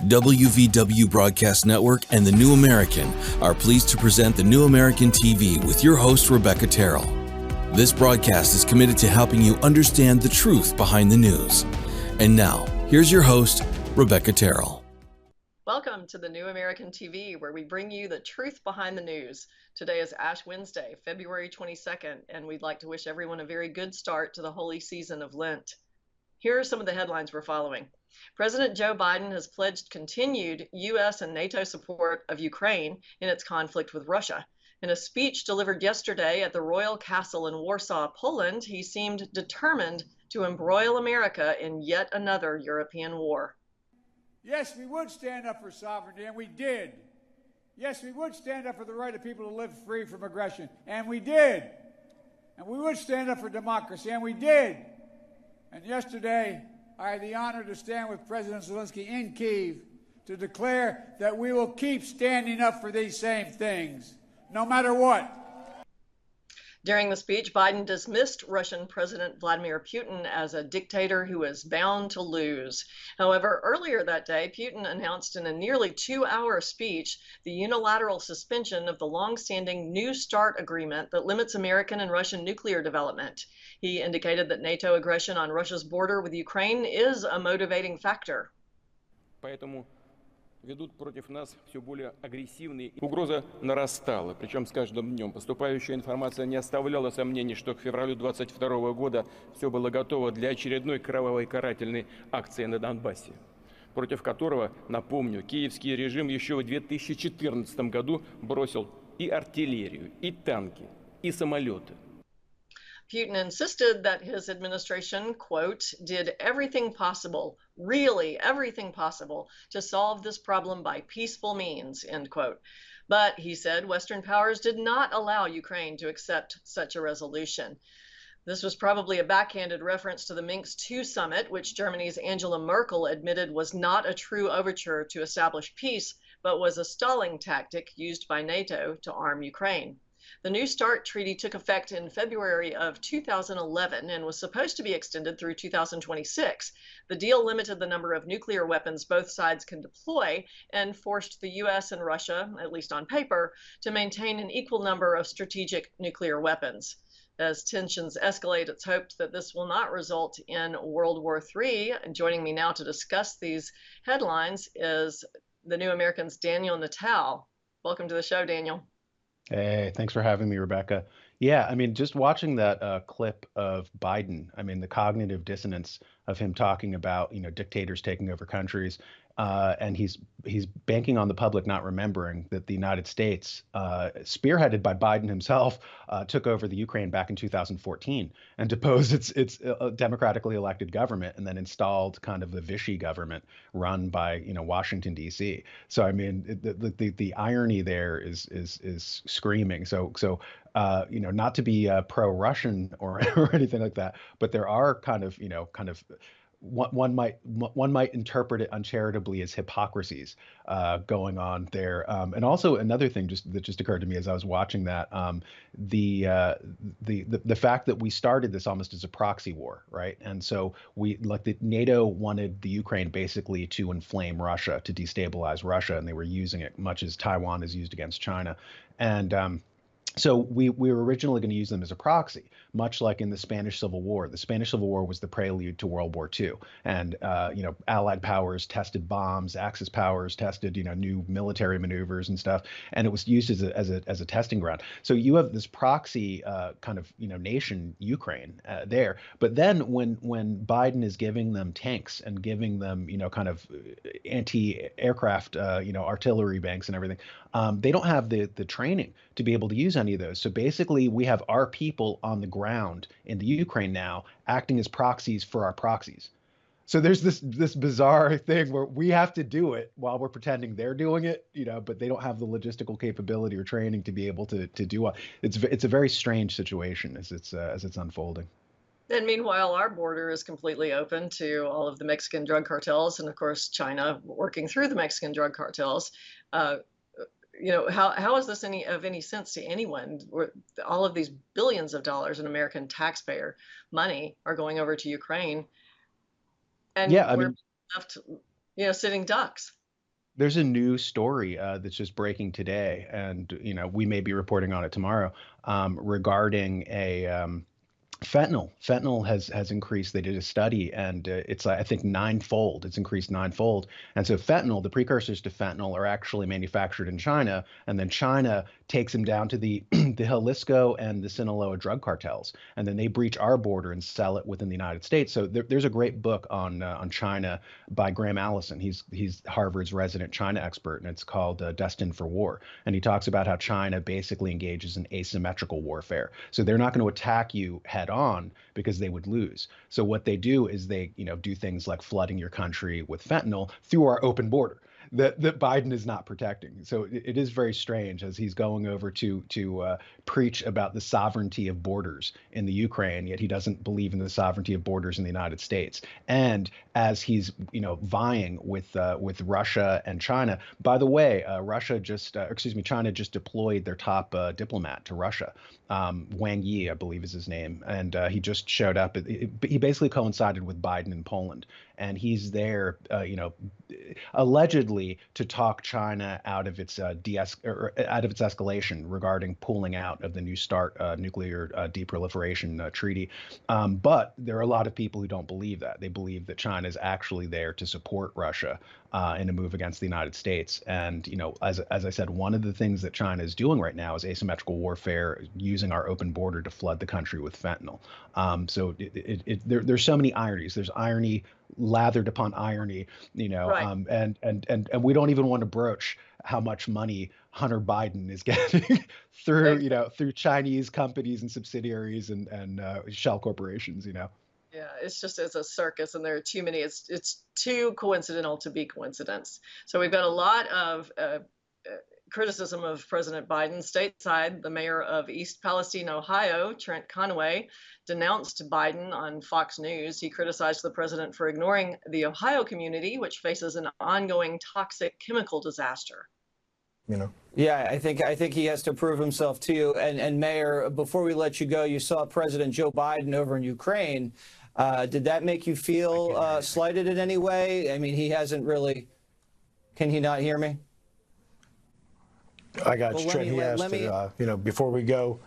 WVW Broadcast Network and The New American are pleased to present The New American TV with your host, Rebecca Terrell. This broadcast is committed to helping you understand the truth behind the news. And now, here's your host, Rebecca Terrell. Welcome to The New American TV, where we bring you the truth behind the news. Today is Ash Wednesday, February 22nd, and we'd like to wish everyone a very good start to the holy season of Lent. Here are some of the headlines we're following. President Joe Biden has pledged continued U.S. and NATO support of Ukraine in its conflict with Russia. In a speech delivered yesterday at the Royal Castle in Warsaw, Poland, he seemed determined to embroil America in yet another European war. Yes, we would stand up for sovereignty, and we did. Yes, we would stand up for the right of people to live free from aggression, and we did. And we would stand up for democracy, and we did. And yesterday, I had the honor to stand with President Zelensky in Kyiv to declare that we will keep standing up for these same things, no matter what. During the speech, Biden dismissed Russian President Vladimir Putin as a dictator who is bound to lose. However, earlier that day, Putin announced in a nearly 2-hour speech the unilateral suspension of the long-standing New START agreement that limits American and Russian nuclear development. He indicated that NATO aggression on Russia's border with Ukraine is a motivating factor. Ведут против нас все более агрессивные. Угроза нарастала, причем с каждым днем. Поступающая информация не оставляла сомнений, что к февралю 2022 года все было готово для очередной кровавой карательной акции на Донбассе, против которого, напомню, киевский режим еще в 2014 году бросил и артиллерию, и танки, и самолеты. Putin insisted that his administration, quote, did everything possible, really everything possible, to solve this problem by peaceful means, end quote. But, he said, Western powers did not allow Ukraine to accept such a resolution. This was probably a backhanded reference to the Minsk II summit, which Germany's Angela Merkel admitted was not a true overture to establish peace, but was a stalling tactic used by NATO to arm Ukraine. The New START treaty took effect in February of 2011 and was supposed to be extended through 2026. The deal limited the number of nuclear weapons both sides can deploy and forced the U.S. and Russia, at least on paper, to maintain an equal number of strategic nuclear weapons. As tensions escalate, it's hoped that this will not result in World War III. And joining me now to discuss these headlines is the New American's Daniel Natal. Welcome to the show, Daniel. Hey, thanks for having me, Rebecca. Yeah, I mean, just watching that clip of Biden, I mean, the cognitive dissonance of him talking about, dictators taking over countries, and he's banking on the public not remembering that the United States, spearheaded by Biden himself, took over the Ukraine back in 2014 and deposed its democratically elected government and then installed kind of the Vichy government run by Washington D.C. So I mean, the irony there is screaming. So not to be pro-Russian or anything like that, but there are kind of one might interpret it uncharitably as hypocrisies going on there. And also another thing that just occurred to me as I was watching that, the fact that we started this almost as a proxy war, right? And so the NATO wanted the Ukraine basically to inflame Russia, to destabilize Russia, and they were using it much as Taiwan is used against China. And so we were originally going to use them as a proxy, much like in the Spanish Civil War. The Spanish Civil War was the prelude to World War II, and Allied powers tested bombs, Axis powers tested new military maneuvers and stuff, and it was used as a testing ground. So you have this proxy kind of nation, Ukraine, there. But then when Biden is giving them tanks and giving them kind of anti-aircraft artillery banks and everything, they don't have the training to be able to use any of those. So basically, we have our people on the ground in the Ukraine now acting as proxies for our proxies. So there's this bizarre thing where we have to do it while we're pretending they're doing it, but they don't have the logistical capability or training to be able to do it. It's a very strange situation as it's unfolding. And meanwhile, our border is completely open to all of the Mexican drug cartels, and of course, China working through the Mexican drug cartels. How is this of any sense to anyone? All of these billions of dollars in American taxpayer money are going over to Ukraine, and we're left, sitting ducks. There's a new story that's just breaking today, and we may be reporting on it tomorrow, regarding a fentanyl. Fentanyl has increased. They did a study, and it's I think ninefold. It's increased ninefold. And so fentanyl, the precursors to fentanyl, are actually manufactured in China, and then China takes them down to the the Jalisco and the Sinaloa drug cartels, and then they breach our border and sell it within the United States. So there's a great book on China by Graham Allison. He's Harvard's resident China expert, and it's called Destined for War. And he talks about how China basically engages in asymmetrical warfare. So they're not going to attack you head on because they would lose. So what they do is they do things like flooding your country with fentanyl through our open border that Biden is not protecting. So it is very strange as he's going over to preach about the sovereignty of borders in the Ukraine, yet he doesn't believe in the sovereignty of borders in the United States. And as he's vying with Russia and China. By the way, China just deployed their top diplomat to Russia. Wang Yi, I believe is his name, and he just showed up. He basically coincided with Biden in Poland, and he's there, allegedly to talk China out of its escalation regarding pulling out of the New START nuclear deproliferation treaty. But there are a lot of people who don't believe that. They believe that China is actually there to support Russia in a move against the United States. And as I said, one of the things that China is doing right now is asymmetrical warfare, using our open border to flood the country with fentanyl. So there's so many ironies. There's irony lathered upon irony, Right. And we don't even want to broach how much money Hunter Biden is getting through through Chinese companies and subsidiaries and shell corporations. Yeah, it's a circus, and there are too many. It's too coincidental to be coincidence. So we've got a lot of criticism of President Biden. Stateside, the mayor of East Palestine, Ohio, Trent Conway, denounced Biden on Fox News. He criticized the president for ignoring the Ohio community, which faces an ongoing toxic chemical disaster. Yeah, I think he has to prove himself too. And Mayor, before we let you go, you saw President Joe Biden over in Ukraine. Did that make you feel slighted in any way? I mean, he hasn't really. Can he not hear me? I got you, Trent. He asked, before we go,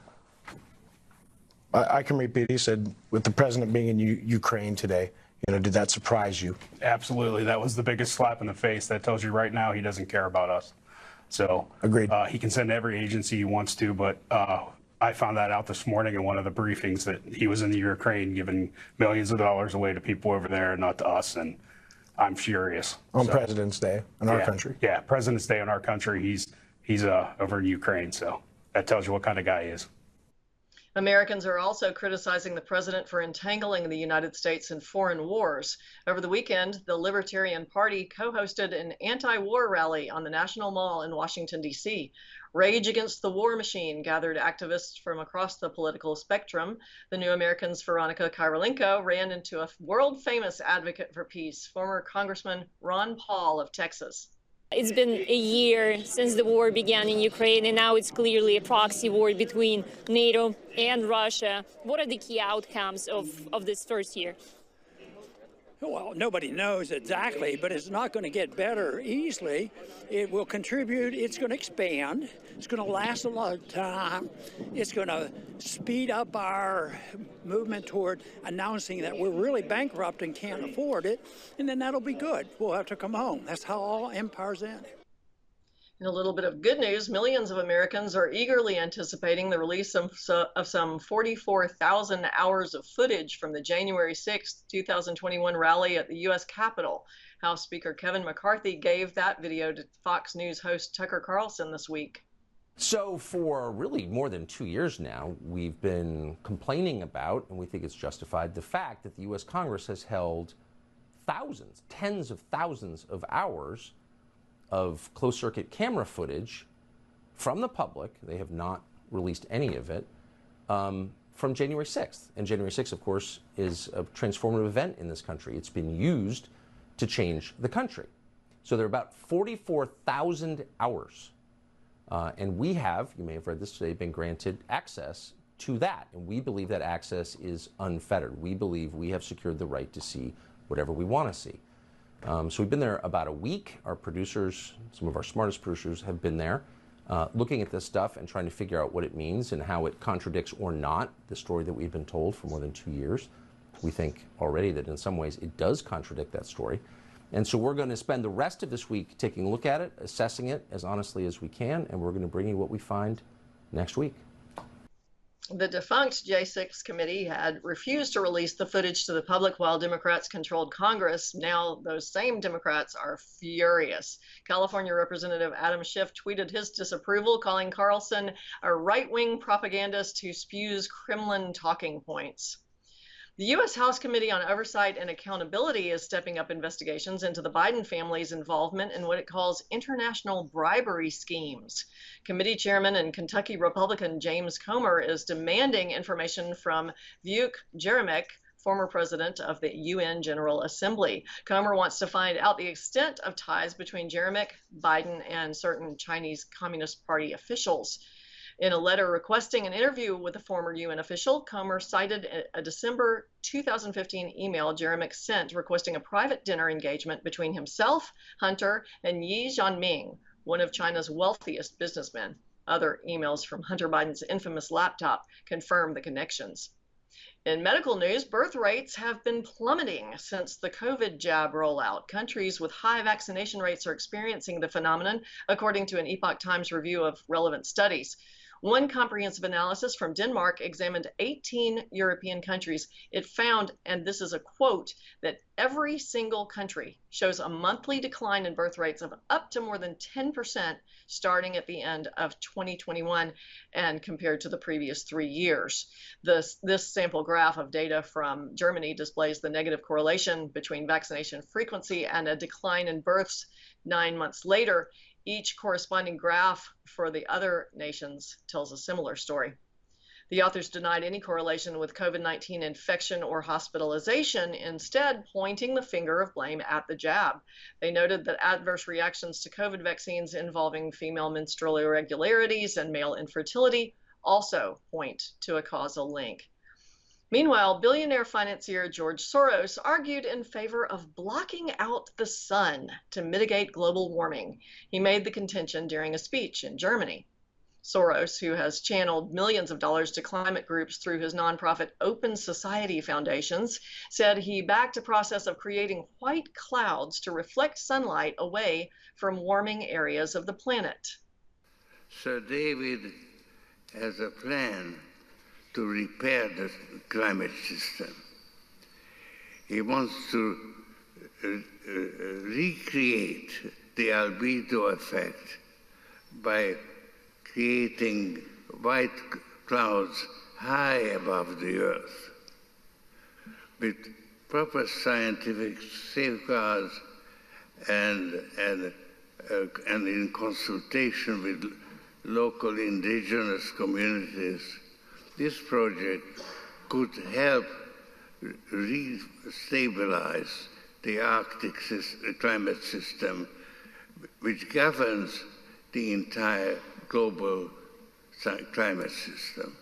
I can repeat. He said, with the president being in Ukraine today, did that surprise you? Absolutely. That was the biggest slap in the face. That tells you right now he doesn't care about us. So agreed. He can send every agency he wants to, but I found that out this morning in one of the briefings that he was in the Ukraine giving millions of dollars away to people over there, not to us, and I'm furious. On President's Day in our country. Yeah, President's Day in our country. He's over in Ukraine, so that tells you what kind of guy he is. Americans are also criticizing the president for entangling the United States in foreign wars. Over the weekend, the Libertarian Party co-hosted an anti-war rally on the National Mall in Washington, D.C. Rage Against the War Machine gathered activists from across the political spectrum. The New Americans' Veronica Kirilenko ran into a world-famous advocate for peace, former Congressman Ron Paul of Texas. It's been a year since the war began in Ukraine, and now it's clearly a proxy war between NATO and Russia. What are the key outcomes of this first year? Well, nobody knows exactly, but it's not going to get better easily. It will contribute. It's going to expand. It's going to last a long time. It's going to speed up our movement toward announcing that we're really bankrupt and can't afford it, and then that'll be good. We'll have to come home. That's how all empires end. In a little bit of good news, millions of Americans are eagerly anticipating the release of some 44,000 hours of footage from the January 6, 2021 rally at the U.S. Capitol. House Speaker Kevin McCarthy gave that video to Fox News host Tucker Carlson this week. So for really more than 2 years now, we've been complaining about, and we think it's justified, the fact that the U.S. Congress has held thousands, tens of thousands of hours of closed-circuit camera footage from the public. They have not released any of it from January 6th. And January 6th, of course, is a transformative event in this country. It's been used to change the country. So there are about 44,000 hours. And we have, you may have read this today, been granted access to that. And we believe that access is unfettered. We believe we have secured the right to see whatever we want to see. So we've been there about a week. Our producers, some of our smartest producers, have been there looking at this stuff and trying to figure out what it means and how it contradicts or not the story that we've been told for more than 2 years. We think already that in some ways it does contradict that story. And so we're going to spend the rest of this week taking a look at it, assessing it as honestly as we can, and we're going to bring you what we find next week. The defunct J6 committee had refused to release the footage to the public while Democrats controlled Congress. Now those same Democrats are furious. California Representative Adam Schiff tweeted his disapproval, calling Carlson a right-wing propagandist who spews Kremlin talking points. The U.S. House Committee on Oversight and Accountability is stepping up investigations into the Biden family's involvement in what it calls international bribery schemes. Committee Chairman and Kentucky Republican James Comer is demanding information from Vuk Jeremic, former president of the UN General Assembly. Comer wants to find out the extent of ties between Jeremic, Biden, and certain Chinese Communist Party officials. In a letter requesting an interview with a former UN official, Comer cited a December 2015 email Jeremic sent requesting a private dinner engagement between himself, Hunter, and Yi Jianming, one of China's wealthiest businessmen. Other emails from Hunter Biden's infamous laptop confirm the connections. In medical news, birth rates have been plummeting since the COVID jab rollout. Countries with high vaccination rates are experiencing the phenomenon, according to an Epoch Times review of relevant studies. One comprehensive analysis from Denmark examined 18 European countries. It found, and this is a quote, that every single country shows a monthly decline in birth rates of up to more than 10% starting at the end of 2021 and compared to the previous 3 years. This sample graph of data from Germany displays the negative correlation between vaccination frequency and a decline in births 9 months later. Each corresponding graph for the other nations tells a similar story. The authors denied any correlation with COVID-19 infection or hospitalization, instead pointing the finger of blame at the jab. They noted that adverse reactions to COVID vaccines involving female menstrual irregularities and male infertility also point to a causal link. Meanwhile, billionaire financier George Soros argued in favor of blocking out the sun to mitigate global warming. He made the contention during a speech in Germany. Soros, who has channeled millions of dollars to climate groups through his nonprofit Open Society Foundations, said he backed a process of creating white clouds to reflect sunlight away from warming areas of the planet. Sir David has a plan to repair the climate system. He wants to recreate the albedo effect by creating white clouds high above the Earth. With proper scientific safeguards and in consultation with local indigenous communities, this project could help re-stabilize the Arctic climate system, which governs the entire global climate system.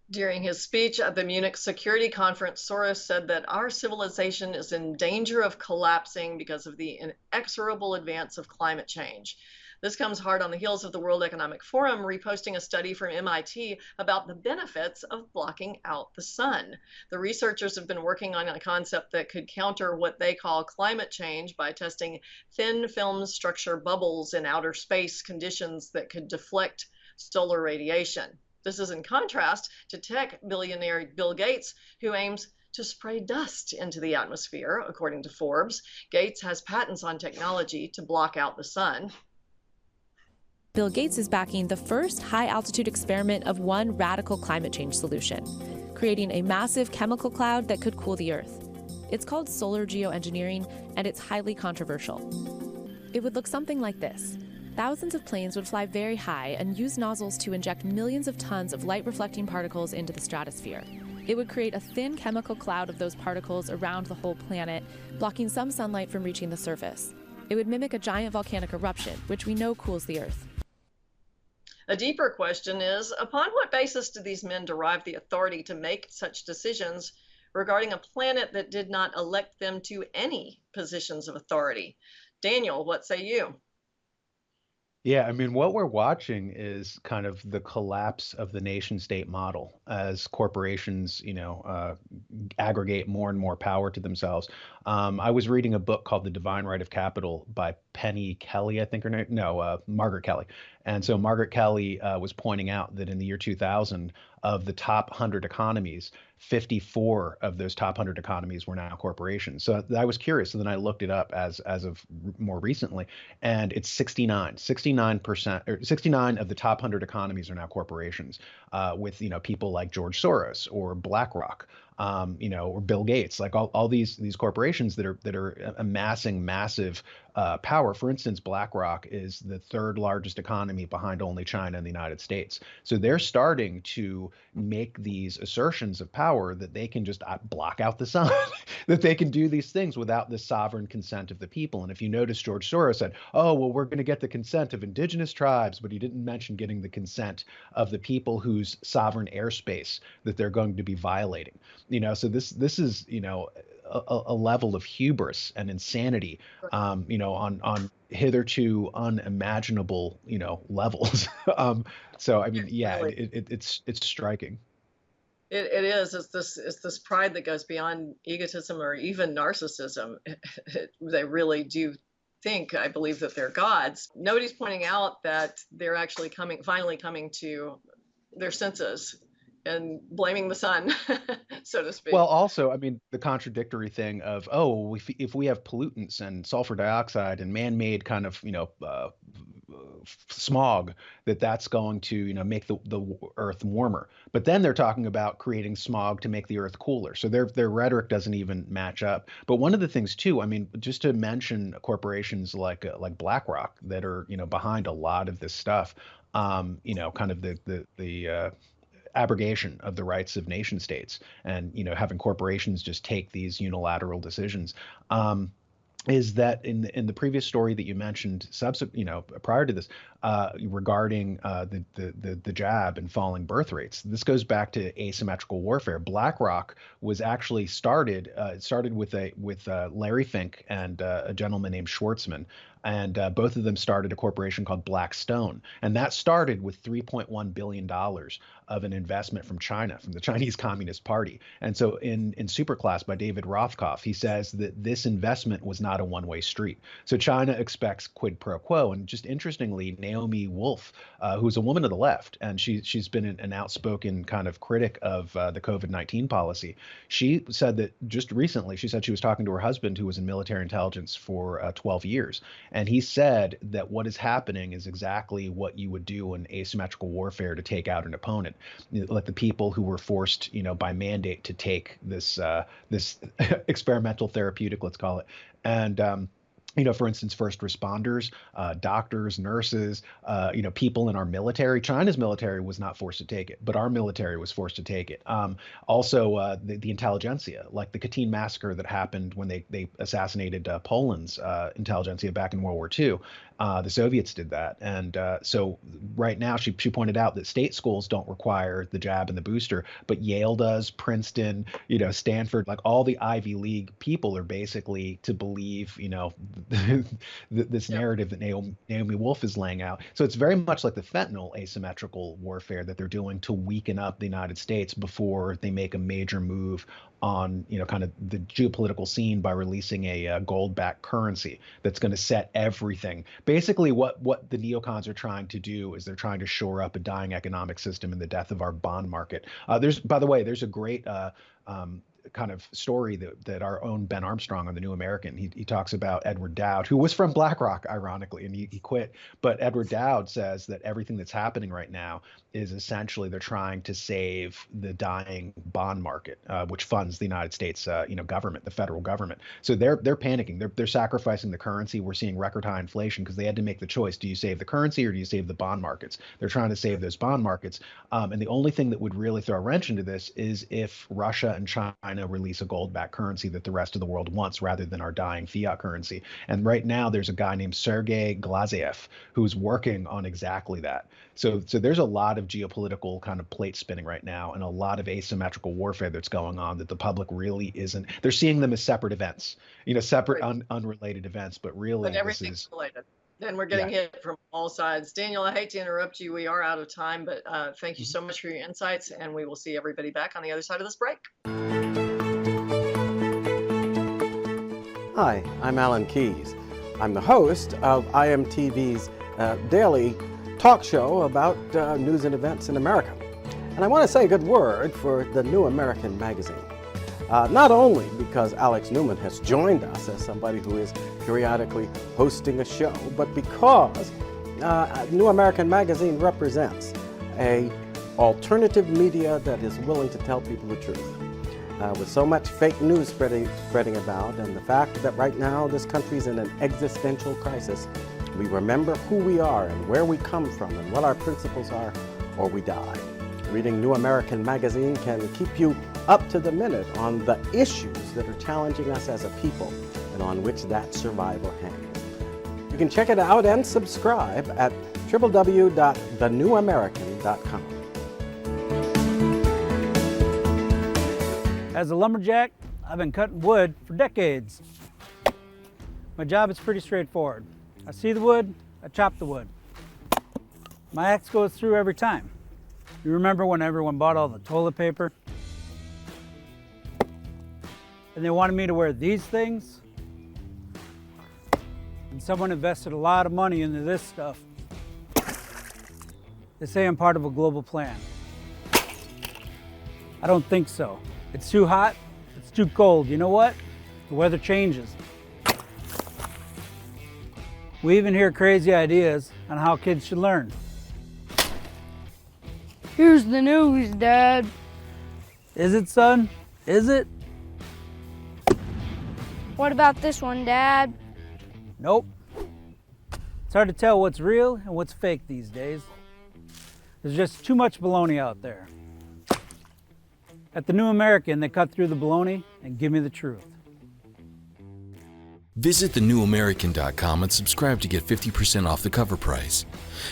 During his speech at the Munich Security Conference, Soros said that our civilization is in danger of collapsing because of the inexorable advance of climate change. This comes hard on the heels of the World Economic Forum reposting a study from MIT about the benefits of blocking out the sun. The researchers have been working on a concept that could counter what they call climate change by testing thin film structure bubbles in outer space conditions that could deflect solar radiation. This is in contrast to tech billionaire Bill Gates, who aims to spray dust into the atmosphere, according to Forbes. Gates has patents on technology to block out the sun. Bill Gates is backing the first high-altitude experiment of one radical climate change solution, creating a massive chemical cloud that could cool the Earth. It's called solar geoengineering, and it's highly controversial. It would look something like this. Thousands of planes would fly very high and use nozzles to inject millions of tons of light-reflecting particles into the stratosphere. It would create a thin chemical cloud of those particles around the whole planet, blocking some sunlight from reaching the surface. It would mimic a giant volcanic eruption, which we know cools the Earth. A deeper question is, upon what basis do these men derive the authority to make such decisions regarding a planet that did not elect them to any positions of authority. Daniel, what say you? Yeah, I mean, what we're watching is kind of the collapse of the nation state model as corporations, aggregate more and more power to themselves. I was reading a book called The Divine Right of Capital by Penny Kelly, I think her name, no, Margaret Kelly. And so Margaret Kelly was pointing out that in the year 2000, of the top 100 economies, 54 of those top 100 economies were now corporations. So I was curious. So then I looked it up as of more recently, and it's 69% or 69 of the top 100 economies are now corporations, with people like George Soros or BlackRock, or Bill Gates, like all these corporations that are amassing massive power. For instance, BlackRock is the third largest economy behind only China and the United States. So they're starting to make these assertions of power that they can just block out the sun, that they can do these things without the sovereign consent of the people. And if you notice, George Soros said, oh, well, we're going to get the consent of indigenous tribes, but he didn't mention getting the consent of the people whose sovereign airspace that they're going to be violating. So this is, a level of hubris and insanity, on hitherto unimaginable, levels. So I mean, yeah, it's striking. It is. It's this pride that goes beyond egotism or even narcissism. They really do think, I believe, that they're gods. Nobody's pointing out that they're actually finally coming to their senses and blaming the sun, so to speak. Well, also, I mean, the contradictory thing of, oh, if we have pollutants and sulfur dioxide and man-made kind of, smog, that's going to, make the earth warmer. But then they're talking about creating smog to make the earth cooler. So their rhetoric doesn't even match up. But one of the things too, I mean, just to mention corporations like BlackRock that are, behind a lot of this stuff, kind of the abrogation of the rights of nation states and having corporations just take these unilateral decisions, is that in the previous story that you mentioned prior to this, regarding the jab and falling birth rates, this goes back to asymmetrical warfare. BlackRock was actually started with Larry Fink and a gentleman named Schwartzman. And both of them started a corporation called Blackstone. And that started with $3.1 billion of an investment from China, from the Chinese Communist Party. And so in Superclass by David Rothkopf, he says that this investment was not a one-way street. So China expects quid pro quo. And just interestingly, Naomi Wolf, who's a woman of the left, and she's been an outspoken kind of critic of the COVID-19 policy. She said that just recently, she said she was talking to her husband, who was in military intelligence for 12 years. And he said that what is happening is exactly what you would do in asymmetrical warfare to take out an opponent, like the people who were forced, by mandate to take this experimental therapeutic, let's call it. And for instance, first responders, doctors, nurses, people in our military. China's military was not forced to take it, but our military was forced to take it. Also, the intelligentsia, like the Katyn massacre that happened when they assassinated Poland's intelligentsia back in World War II. The Soviets did that. And so right now, she pointed out that state schools don't require the jab and the booster, but Yale does, Princeton, Stanford, like all the Ivy League people are basically to believe, this narrative that Naomi Wolf is laying out. So it's very much like the fentanyl asymmetrical warfare that they're doing to weaken up the United States before they make a major move on, kind of the geopolitical scene by releasing a gold-backed currency that's going to set everything. Basically, what the neocons are trying to do is they're trying to shore up a dying economic system in the death of our bond market. By the way, there's a great kind of story that our own Ben Armstrong on The New American, he talks about Edward Dowd, who was from BlackRock, ironically, and he quit. But Edward Dowd says that everything that's happening right now is essentially they're trying to save the dying bond market, which funds the United States, government, the federal government. So they're panicking. They're sacrificing the currency. We're seeing record high inflation because they had to make the choice: do you save the currency or do you save the bond markets? They're trying to save those bond markets. And the only thing that would really throw a wrench into this is if Russia and China China release a gold-backed currency that the rest of the world wants rather than our dying fiat currency. And right now there's a guy named Sergei Glaziev who's working on exactly that. So there's a lot of geopolitical kind of plate spinning right now and a lot of asymmetrical warfare that's going on that the public really isn't. They're seeing them as separate events, separate, unrelated events, but really but everything's related. And we're getting hit from all sides. Daniel, I hate to interrupt you. We are out of time, but thank you so much for your insights, and we will see everybody back on the other side of this break. Hi, I'm Alan Keyes. I'm the host of IMTV's daily talk show about news and events in America. And I want to say a good word for the New American magazine. Not only because Alex Newman has joined us as somebody who is periodically hosting a show, but because New American magazine represents a alternative media that is willing to tell people the truth. With so much fake news spreading about, and the fact that right now this country's in an existential crisis, we remember who we are and where we come from and what our principles are, or we die. Reading New American magazine can keep you up to the minute on the issues that are challenging us as a people and on which that survival hangs. You can check it out and subscribe at www.thenewamerican.com. As a lumberjack, I've been cutting wood for decades. My job is pretty straightforward. I see the wood, I chop the wood. My axe goes through every time. You remember when everyone bought all the toilet paper? And they wanted me to wear these things? And someone invested a lot of money into this stuff. They say I'm part of a global plan. I don't think so. It's too hot, it's too cold. You know what? The weather changes. We even hear crazy ideas on how kids should learn. Here's the news, Dad. Is it, son? Is it? What about this one, Dad? Nope. It's hard to tell what's real and what's fake these days. There's just too much baloney out there. At the New American, they cut through the baloney and give me the truth. Visit thenewamerican.com and subscribe to get 50% off the cover price.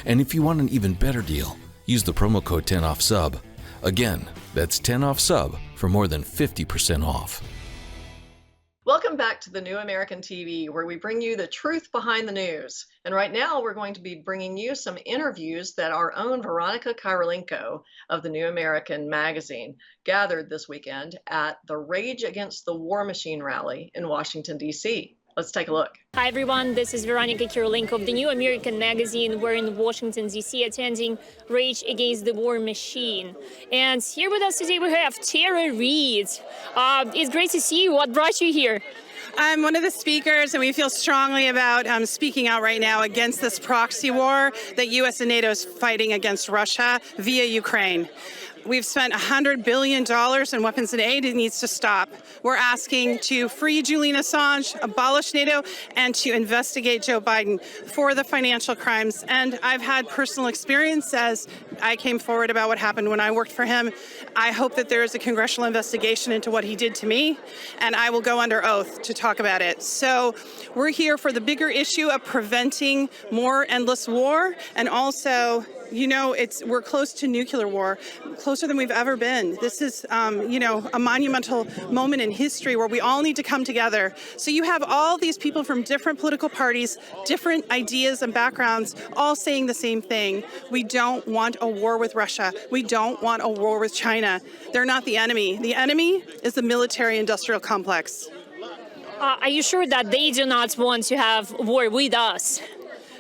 And if you want an even better deal, use the promo code 10OFFSUB. Again, that's 10OFFSUB for more than 50% off. Welcome back to the New American TV, where we bring you the truth behind the news. And right now, we're going to be bringing you some interviews that our own Veronica Kirilenko of the New American magazine gathered this weekend at the Rage Against the War Machine rally in Washington, D.C. Let's take a look. Hi, everyone. This is Veronica Kirilenko of the New American magazine. We're in Washington, D.C. attending Rage Against the War Machine. And here with us today, we have Tara Reid. It's great to see you. What brought you here? I'm one of the speakers, and we feel strongly about speaking out right now against this proxy war that U.S. and NATO is fighting against Russia via Ukraine. We've spent $100 billion in weapons and aid. It needs to stop. We're asking to free Julian Assange, abolish NATO, and to investigate Joe Biden for the financial crimes. And I've had personal experience as I came forward about what happened when I worked for him. I hope that there is a congressional investigation into what he did to me, and I will go under oath to talk about it. So we're here for the bigger issue of preventing more endless war, and also, you know, we're close to nuclear war, closer than we've ever been. This is, you know, a monumental moment in history where we all need to come together. So you have all these people from different political parties, different ideas and backgrounds, all saying the same thing. We don't want a war with Russia. We don't want a war with China. They're not the enemy. The enemy is the military-industrial complex. Are you sure that they do not want to have war with us?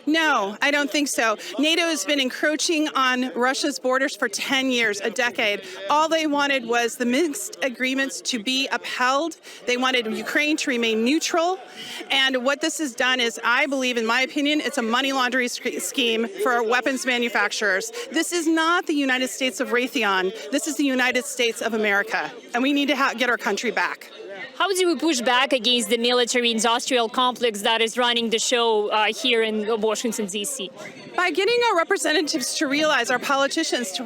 No, I don't think so. NATO has been encroaching on Russia's borders for 10 years, a decade. All they wanted was the Minsk agreements to be upheld. They wanted Ukraine to remain neutral. And what this has done is, I believe, in my opinion, it's a money laundering scheme for weapons manufacturers. This is not the United States of Raytheon. This is the United States of America. And we need to get our country back. How do we push back against the military-industrial complex that is running the show here in Washington, D.C.? By getting our representatives to realize, our politicians to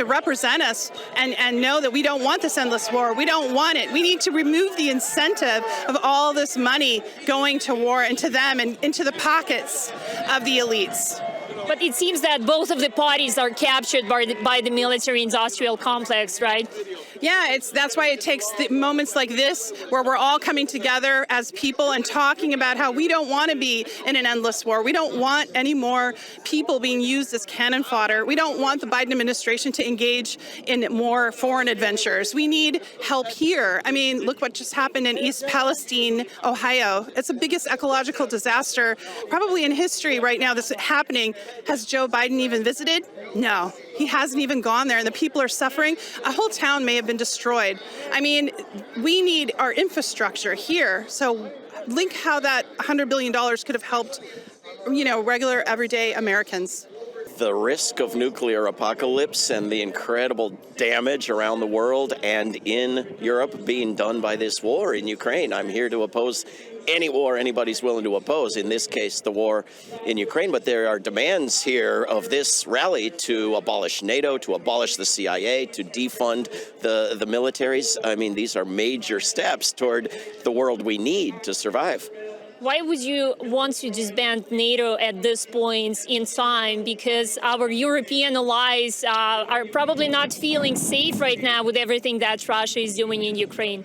represent us and know that we don't want this endless war. We don't want it. We need to remove the incentive of all this money going to war and to them and into the pockets of the elites. But it seems that both of the parties are captured by the military-industrial complex, right? Yeah, that's why it takes moments like this where we're all coming together as people and talking about how we don't want to be in an endless war. We don't want any more people being used as cannon fodder. We don't want the Biden administration to engage in more foreign adventures. We need help here. I mean, look what just happened in East Palestine, Ohio. It's the biggest ecological disaster probably in history right now that's happening. Has Joe Biden even visited? No, he hasn't even gone there, and the people are suffering. A whole town may have been destroyed. I mean, we need our infrastructure here. So link how that $100 billion could have helped, regular everyday Americans. The risk of nuclear apocalypse and the incredible damage around the world and in Europe being done by this war in Ukraine. I'm here to oppose any war anybody's willing to oppose, in this case, the war in Ukraine. But there are demands here of this rally to abolish NATO, to abolish the CIA, to defund the militaries. I mean, these are major steps toward the world we need to survive. Why would you want to disband NATO at this point in time? Because our European allies are probably not feeling safe right now with everything that Russia is doing in Ukraine.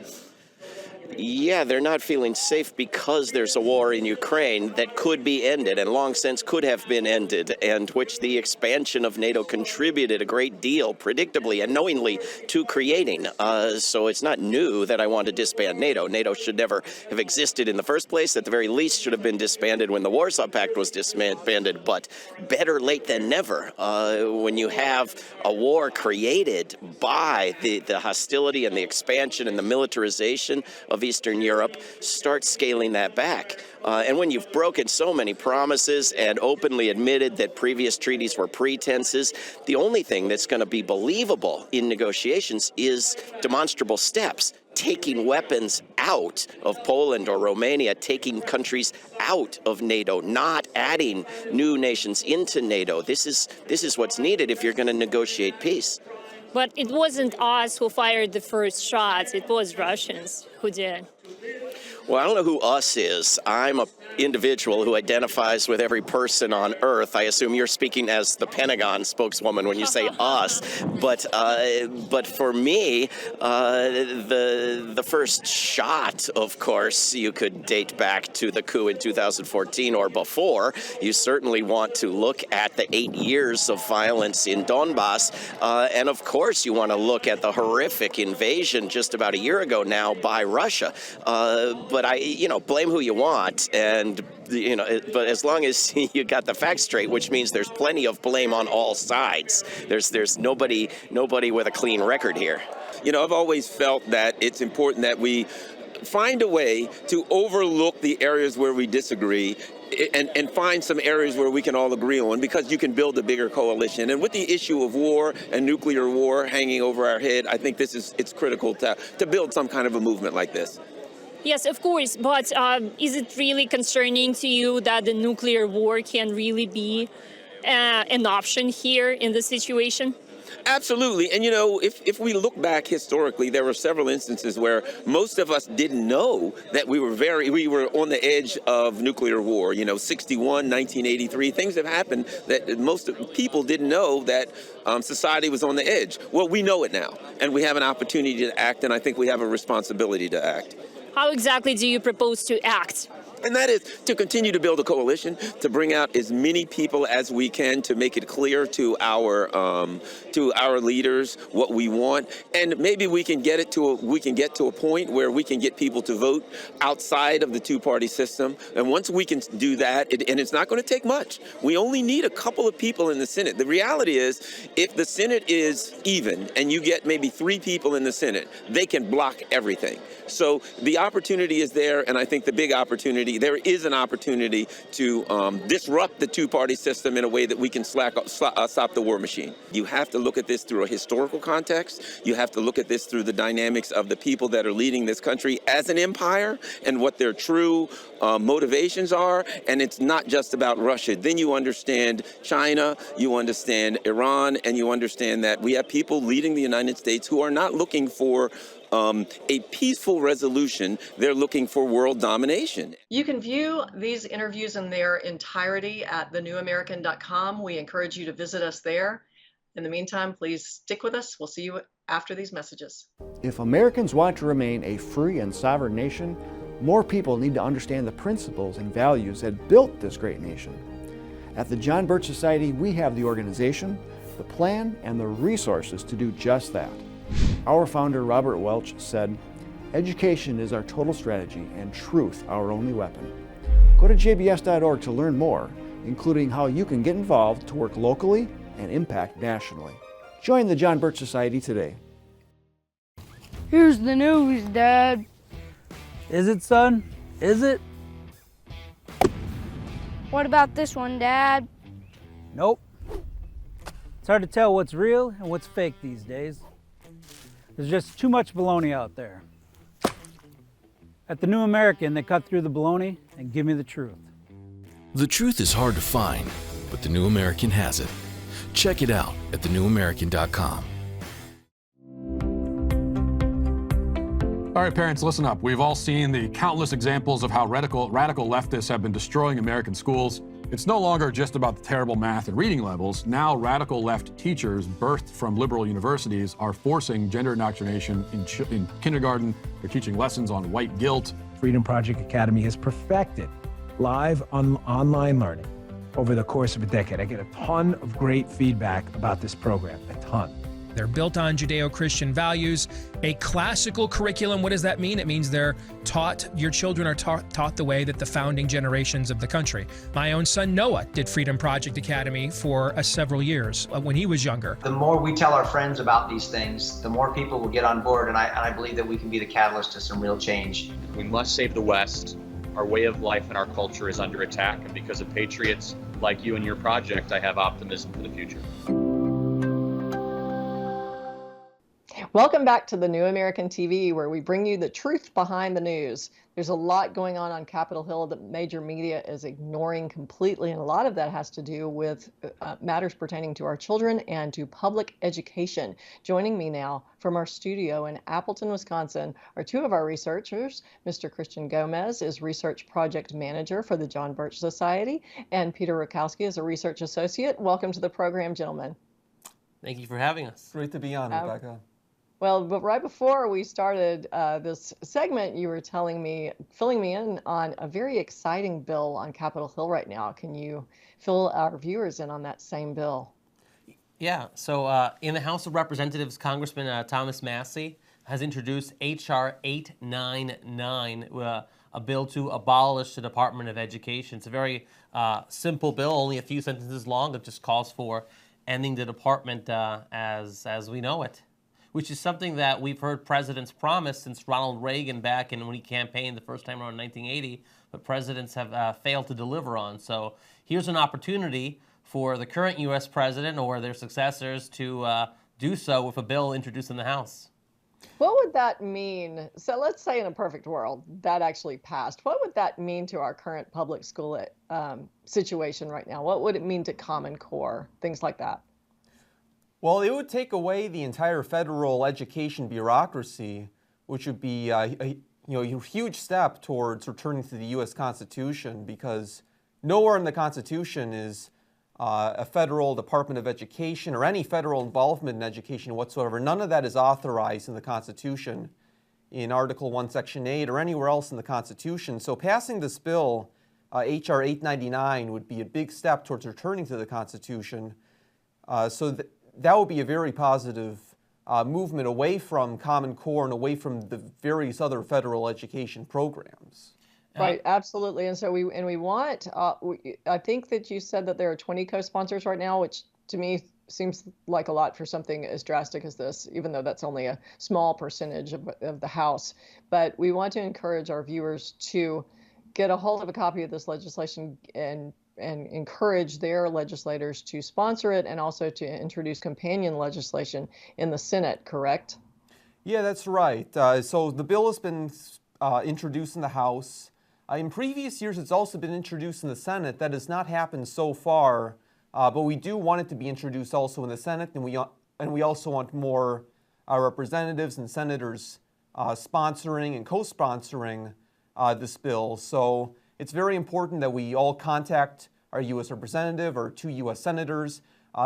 Yeah, they're not feeling safe because there's a war in Ukraine that could be ended and long since could have been ended, and which the expansion of NATO contributed a great deal, predictably and knowingly, to creating. So it's not new that I want to disband NATO. NATO should never have existed in the first place. At the very least, should have been disbanded when the Warsaw Pact was disbanded, but better late than never. When you have a war created by the hostility and the expansion and the militarization of Eastern Europe, start scaling that back. And when you've broken so many promises and openly admitted that previous treaties were pretenses, the only thing that's going to be believable in negotiations is demonstrable steps. Taking weapons out of Poland or Romania, taking countries out of NATO, not adding new nations into NATO. This is what's needed if you're going to negotiate peace. But it wasn't us who fired the first shots. It was Russians who did. Well, I don't know who us is. I'm an individual who identifies with every person on Earth. I assume you're speaking as the Pentagon spokeswoman when you say us. But for me, the first shot, of course, you could date back to the coup in 2014 or before. You certainly want to look at the 8 years of violence in Donbass. And of course, you want to look at the horrific invasion just about a year ago now by Russia. But blame who you want, and but as long as you got the facts straight, which means there's plenty of blame on all sides. There's nobody with a clean record here. I've always felt that it's important that we find a way to overlook the areas where we disagree and find some areas where we can all agree on, because you can build a bigger coalition. And with the issue of war and nuclear war hanging over our head, I think it's critical to build some kind of a movement like this. Yes, of course, but is it really concerning to you that the nuclear war can really be an option here in this situation? Absolutely. And, if we look back historically, there were several instances where most of us didn't know that we were on the edge of nuclear war. 61, 1983, things have happened that most people didn't know that society was on the edge. Well, we know it now, and we have an opportunity to act, and I think we have a responsibility to act. How exactly do you propose to act? And that is to continue to build a coalition, to bring out as many people as we can, to make it clear to our leaders what we want, and maybe we can get to a point where we can get people to vote outside of the two-party system. And once we can do that, and it's not going to take much. We only need a couple of people in the Senate. The reality is, if the Senate is even and you get maybe 3 people in the Senate, they can block everything. So the opportunity is there, and I think the big opportunity there is an opportunity to disrupt the two-party system in a way that we can stop the war machine. You have to look at this through a historical context. You have to look at this through the dynamics of the people that are leading this country as an empire and what their true motivations are. And it's not just about Russia. Then you understand China, you understand Iran, and you understand that we have people leading the United States who are not looking for a peaceful resolution. They're looking for world domination. You can view these interviews in their entirety at thenewamerican.com. We encourage you to visit us there. In the meantime, please stick with us. We'll see you after these messages. If Americans want to remain a free and sovereign nation, more people need to understand the principles and values that built this great nation. At the John Birch Society, we have the organization, the plan, and the resources to do just that. Our founder, Robert Welch, said, "Education is our total strategy and truth our only weapon." Go to jbs.org to learn more, including how you can get involved to work locally and impact nationally. Join the John Birch Society today. Here's the news, Dad. Is it, son? Is it? What about this one, Dad? Nope. It's hard to tell what's real and what's fake these days. There's just too much baloney out there. At the New American, they cut through the baloney and give me the truth. The truth is hard to find, but the New American has it. Check it out at thenewamerican.com. All right, parents, listen up. We've all seen the countless examples of how radical leftists have been destroying American schools. It's no longer just about the terrible math and reading levels. Now, radical left teachers birthed from liberal universities are forcing gender indoctrination in kindergarten. They're teaching lessons on white guilt. Freedom Project Academy has perfected live online learning over the course of a decade. I get a ton of great feedback about this program, a ton. They're built on Judeo-Christian values, a classical curriculum. What does that mean? It means they're taught, your children are taught the way that the founding generations of the country. My own son Noah did Freedom Project Academy for several years when he was younger. The more we tell our friends about these things, the more people will get on board, and I believe that we can be the catalyst to some real change. We must save the West. Our way of life and our culture is under attack, and because of patriots like you and your project, I have optimism for the future. Welcome back to the New American TV, where we bring you the truth behind the news. There's a lot going on Capitol Hill that major media is ignoring completely, and a lot of that has to do with matters pertaining to our children and to public education. Joining me now from our studio in Appleton, Wisconsin, are two of our researchers. Mr. Christian Gomez is Research Project Manager for the John Birch Society, and Peter Rykowski is a Research Associate. Welcome to the program, gentlemen. Thank you for having us. Great to be on, Rebecca. Well, but right before we started this segment, you were filling me in on a very exciting bill on Capitol Hill right now. Can you fill our viewers in on that same bill? Yeah, so in the House of Representatives, Congressman Thomas Massie has introduced H.R. 899, a bill to abolish the Department of Education. It's a very simple bill, only a few sentences long. It just calls for ending the department as we know it, which is something that we've heard presidents promise since Ronald Reagan back in when he campaigned the first time around in 1980, but presidents have failed to deliver on. So here's an opportunity for the current U.S. president or their successors to do so with a bill introduced in the House. What would that mean? So let's say in a perfect world that actually passed. What would that mean to our current public school situation right now? What would it mean to Common Core, things like that? Well, it would take away the entire federal education bureaucracy, which would be a huge step towards returning to the U.S. Constitution, because nowhere in the Constitution is a federal Department of Education or any federal involvement in education whatsoever. None of that is authorized in the Constitution in Article 1, Section 8, or anywhere else in the Constitution. So passing this bill, H.R. 899, would be a big step towards returning to the Constitution. That would be a very positive movement away from Common Core and away from the various other federal education programs. Right, absolutely. And so we want, I think that you said that there are 20 co-sponsors right now, which to me seems like a lot for something as drastic as this, even though that's only a small percentage of the House. But we want to encourage our viewers to get a hold of a copy of this legislation and encourage their legislators to sponsor it and also to introduce companion legislation in the Senate, correct? Yeah, that's right. So the bill has been introduced in the House. In previous years, it's also been introduced in the Senate. That has not happened so far, but we do want it to be introduced also in the Senate, and we also want more representatives and senators sponsoring and co-sponsoring this bill. So it's very important that we all contact our U.S. representative or 2 U.S. senators,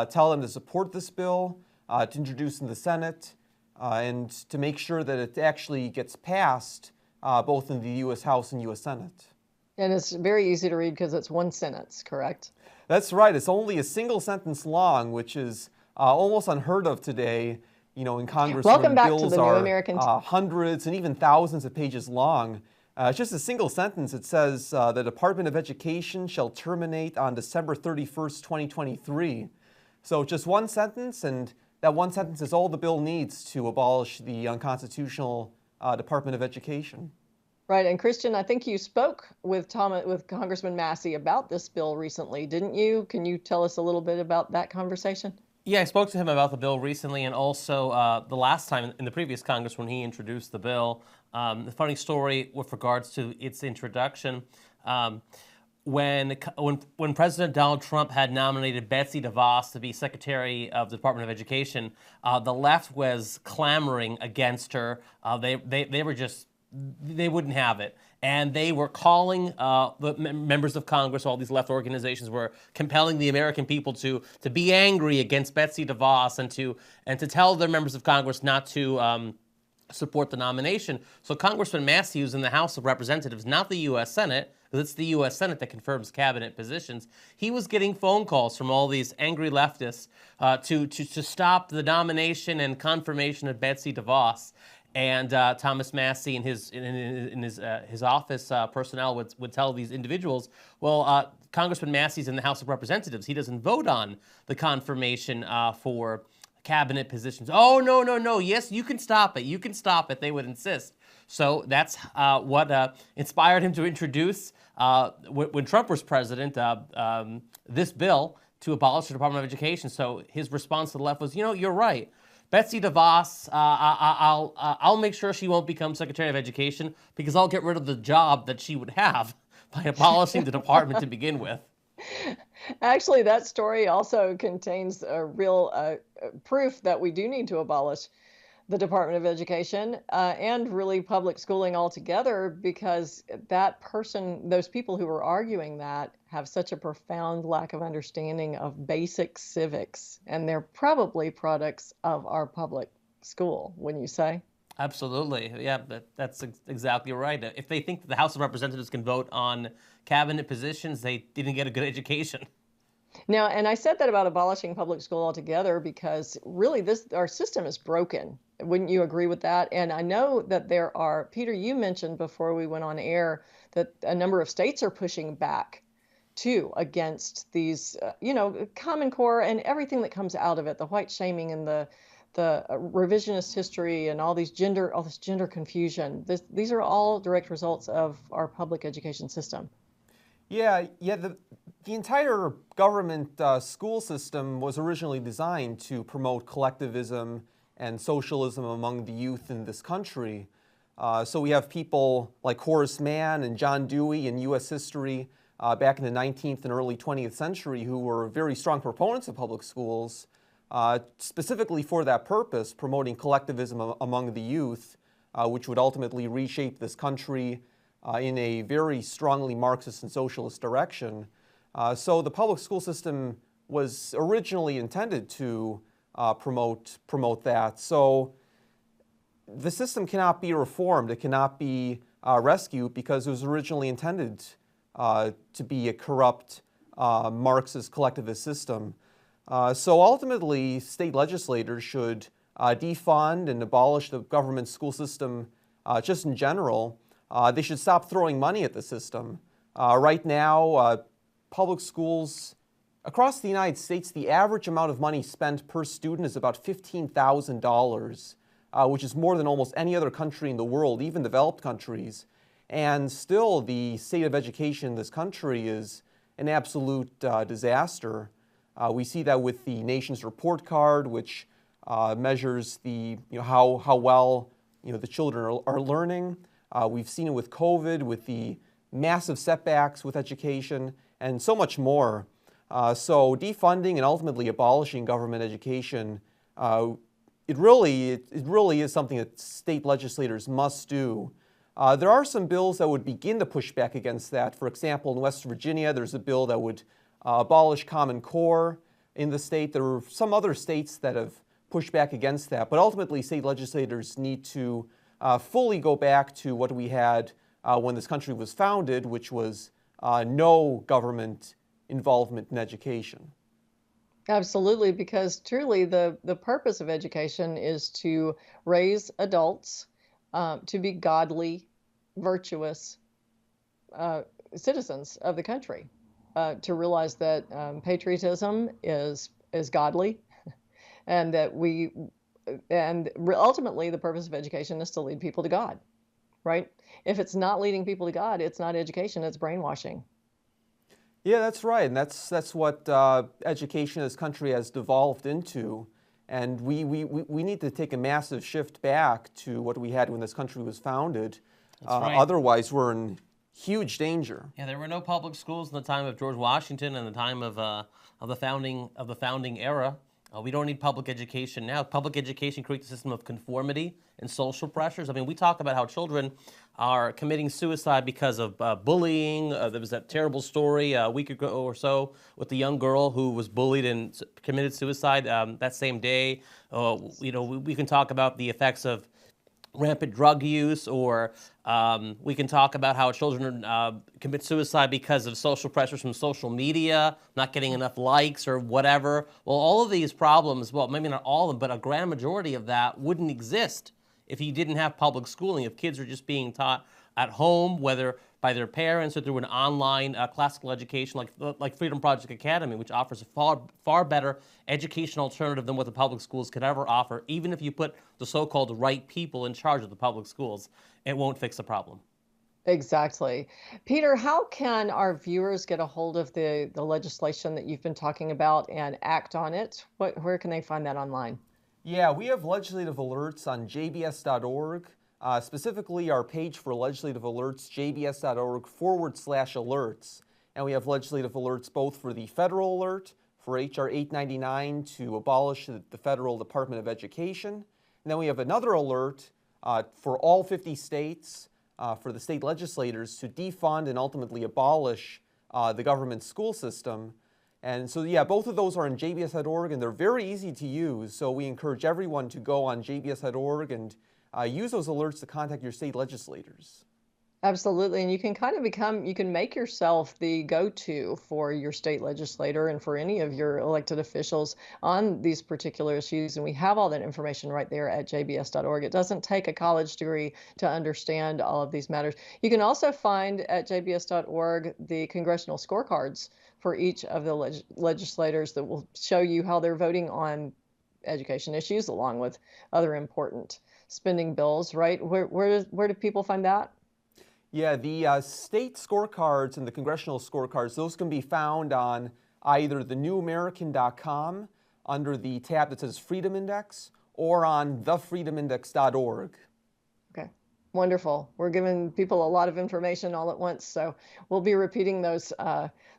tell them to support this bill, to introduce in the Senate, and to make sure that it actually gets passed both in the U.S. House and U.S. Senate. And it's very easy to read because it's one sentence, correct? That's right. It's only a single sentence long, which is almost unheard of today. You know, in Congress, Welcome back bills to the New are American hundreds and even thousands of pages long. It's just a single sentence. It says the Department of Education shall terminate on December 31st, 2023. So just one sentence, and that one sentence is all the bill needs to abolish the unconstitutional Department of Education. Right, and Christian, I think you spoke with Congressman Massey about this bill recently, didn't you? Can you tell us a little bit about that conversation? Yeah, I spoke to him about the bill recently, and also the last time in the previous Congress when he introduced the bill. The funny story with regards to its introduction, when President Donald Trump had nominated Betsy DeVos to be Secretary of the Department of Education, the left was clamoring against her. They wouldn't have it. And they were calling the members of Congress, all these left organizations were compelling the American people to be angry against Betsy DeVos and to tell their members of Congress not to support the nomination. So Congressman Massey, who's in the House of Representatives, not the U.S. Senate, because it's the U.S. Senate that confirms cabinet positions, he was getting phone calls from all these angry leftists to stop the nomination and confirmation of Betsy DeVos. And Thomas Massey and his office personnel would tell these individuals, well, Congressman Massey's in the House of Representatives. He doesn't vote on the confirmation for cabinet positions. Oh, no. Yes, you can stop it. You can stop it. They would insist. So that's what inspired him to introduce, when Trump was president, this bill to abolish the Department of Education. So his response to the left was, you're right. Betsy DeVos, I'll make sure she won't become Secretary of Education because I'll get rid of the job that she would have by abolishing the department to begin with. Actually, that story also contains a real proof that we do need to abolish the Department of Education and really public schooling altogether, because those people who were arguing that have such a profound lack of understanding of basic civics, and they're probably products of our public school, wouldn't you say? Absolutely. Yeah, that's exactly right. If they think that the House of Representatives can vote on cabinet positions, they didn't get a good education. Now, and I said that about abolishing public school altogether because really our system is broken. Wouldn't you agree with that? And I know that there are, Peter, you mentioned before we went on air that a number of states are pushing back too against these, Common Core and everything that comes out of it, the white shaming and the revisionist history and all this gender confusion. These are all direct results of our public education system. Yeah. The entire government school system was originally designed to promote collectivism and socialism among the youth in this country. So we have people like Horace Mann and John Dewey in U.S. history back in the 19th and early 20th century who were very strong proponents of public schools, specifically for that purpose, promoting collectivism among the youth, which would ultimately reshape this country in a very strongly Marxist and socialist direction. So the public school system was originally intended to promote that. So the system cannot be reformed. It cannot be rescued because it was originally intended to be a corrupt Marxist collectivist system. So ultimately, state legislators should defund and abolish the government school system just in general. They should stop throwing money at the system. Right now, public schools across the United States, the average amount of money spent per student is about $15,000, which is more than almost any other country in the world, even developed countries. And still, the state of education in this country is an absolute disaster. We see that with the nation's report card, which measures the how well the children are learning. We've seen it with COVID, with the massive setbacks with education, and so much more. So defunding and ultimately abolishing government education, it really is something that state legislators must do. There are some bills that would begin to push back against that. For example, in West Virginia, there's a bill that would abolish Common Core in the state. There are some other states that have pushed back against that. But ultimately, state legislators need to fully go back to what we had when this country was founded, which was no government involvement in education. Absolutely, because truly the purpose of education is to raise adults to be godly, virtuous citizens of the country, to realize that patriotism is godly, and that ultimately the purpose of education is to lead people to God, right? If it's not leading people to God, it's not education, it's brainwashing. Yeah, that's right, and that's what education in this country has devolved into. And we need to take a massive shift back to what we had when this country was founded. Right. Otherwise, we're in huge danger. Yeah, there were no public schools in the time of George Washington and the time of the founding era. We don't need public education now. Public education creates a system of conformity and social pressures. I mean, we talk about how children are committing suicide because of bullying. There was that terrible story a week ago or so with the young girl who was bullied and committed suicide that same day. We can talk about the effects of rampant drug use, or we can talk about how children commit suicide because of social pressures from social media, not getting enough likes or whatever. Well, all of these problems, well, maybe not all of them, but a grand majority of that wouldn't exist if you didn't have public schooling, if kids are just being taught at home, whether by their parents or through an online classical education like Freedom Project Academy, which offers a far better education alternative than what the public schools could ever offer. Even if you put the so-called right people in charge of the public schools, it won't fix the problem. Exactly. Peter, how can our viewers get a hold of the legislation that you've been talking about and act on it? Where can they find that online? Yeah, we have legislative alerts on jbs.org. Specifically, our page for legislative alerts, jbs.org/alerts. And we have legislative alerts both for the federal alert, for H.R. 899 to abolish the Federal Department of Education. And then we have another alert for all 50 states, for the state legislators to defund and ultimately abolish the government school system. And so, yeah, both of those are on jbs.org, and they're very easy to use. So we encourage everyone to go on jbs.org and use those alerts to contact your state legislators. Absolutely, and you can you can make yourself the go-to for your state legislator and for any of your elected officials on these particular issues, and we have all that information right there at jbs.org. It doesn't take a college degree to understand all of these matters. You can also find at jbs.org the congressional scorecards for each of the legislators that will show you how they're voting on education issues, along with other important spending bills, right? Where do people find that? Yeah, the state scorecards and the congressional scorecards, those can be found on either thenewamerican.com under the tab that says Freedom Index, or on thefreedomindex.org. Okay, wonderful. We're giving people a lot of information all at once, so we'll be repeating those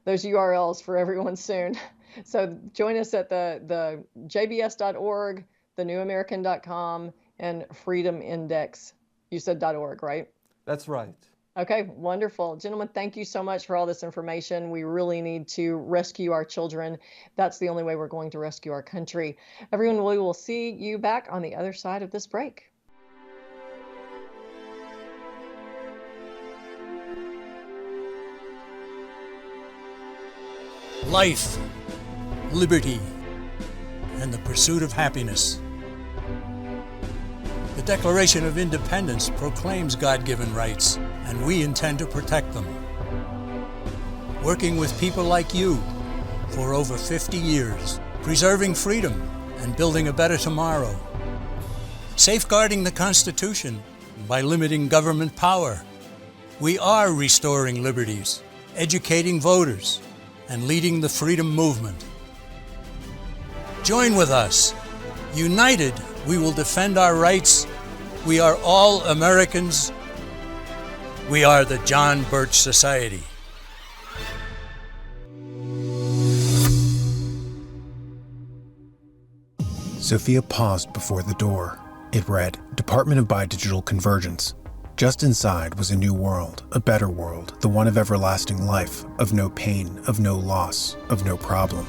URLs for everyone soon. So join us at the jbs.org, thenewamerican.com, and Freedom Index. You said .org, right? That's right. Okay, wonderful. Gentlemen, thank you so much for all this information. We really need to rescue our children. That's the only way we're going to rescue our country. Everyone, we will see you back on the other side of this break. Life, liberty, and the pursuit of happiness. The Declaration of Independence proclaims God-given rights, and we intend to protect them. Working with people like you for over 50 years, preserving freedom and building a better tomorrow. Safeguarding the Constitution by limiting government power We are restoring liberties, educating voters, and leading the freedom movement. Join with us. United, we will defend our rights. We are all Americans. We are the John Birch Society. Sophia paused before the door. It read, Department of Bidigital Convergence. Just inside was a new world, a better world, the one of everlasting life, of no pain, of no loss, of no problem.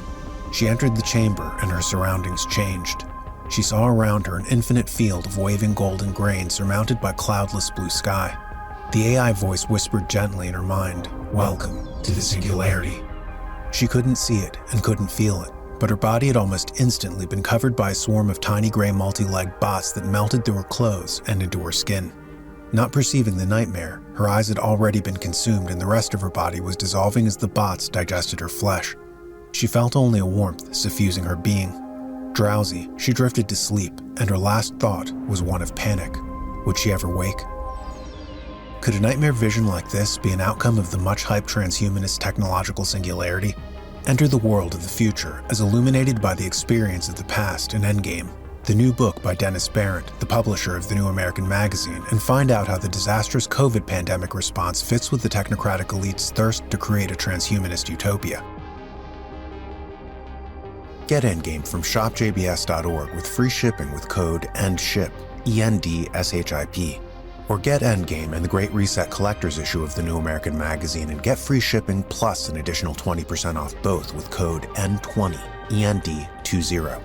She entered the chamber and her surroundings changed. She saw around her an infinite field of waving golden grain surmounted by cloudless blue sky. The AI voice whispered gently in her mind, Welcome to the singularity. She couldn't see it and couldn't feel it, but her body had almost instantly been covered by a swarm of tiny gray multi-legged bots that melted through her clothes and into her skin. Not perceiving the nightmare, her eyes had already been consumed and the rest of her body was dissolving as the bots digested her flesh. She felt only a warmth suffusing her being. Drowsy, she drifted to sleep, and her last thought was one of panic. Would she ever wake? Could a nightmare vision like this be an outcome of the much-hyped transhumanist technological singularity? Enter the world of the future as illuminated by the experience of the past in Endgame, the new book by Dennis Barrett, the publisher of the New American Magazine, and find out how the disastrous COVID pandemic response fits with the technocratic elite's thirst to create a transhumanist utopia. Get Endgame from shopjbs.org with free shipping with code ENDSHIP, ENDSHIP. Or get Endgame and the Great Reset Collector's issue of the New American Magazine and get free shipping plus an additional 20% off both with code N20, END20.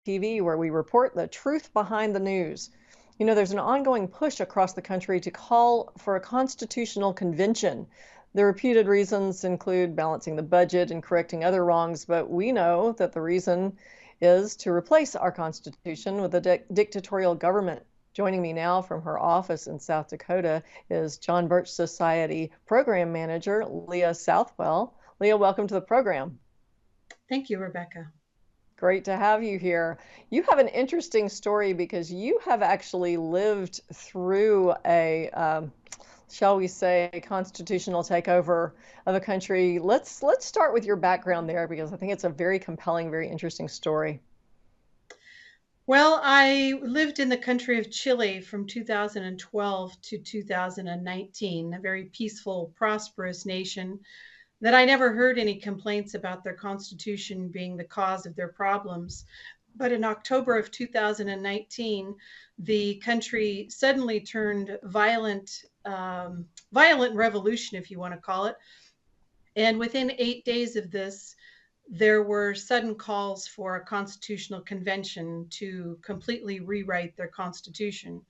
TV, where we report the truth behind the news. You know, there's an ongoing push across the country to call for a constitutional convention. The reputed reasons include balancing the budget and correcting other wrongs, but we know that the reason is to replace our Constitution with a dictatorial government. Joining me now from her office in South Dakota is John Birch Society Program Manager, Leah Southwell. Leah, welcome to the program. Thank you, Rebecca. Great to have you here. You have an interesting story because you have actually lived through a shall we say, constitutional takeover of a country. Let's start with your background there, because I think it's a very compelling, very interesting story. Well, I lived in the country of Chile from 2012 to 2019, a very peaceful, prosperous nation that I never heard any complaints about their constitution being the cause of their problems. But in October of 2019, the country suddenly turned violent revolution, if you want to call it. And within 8 days of this, there were sudden calls for a constitutional convention to completely rewrite their constitution.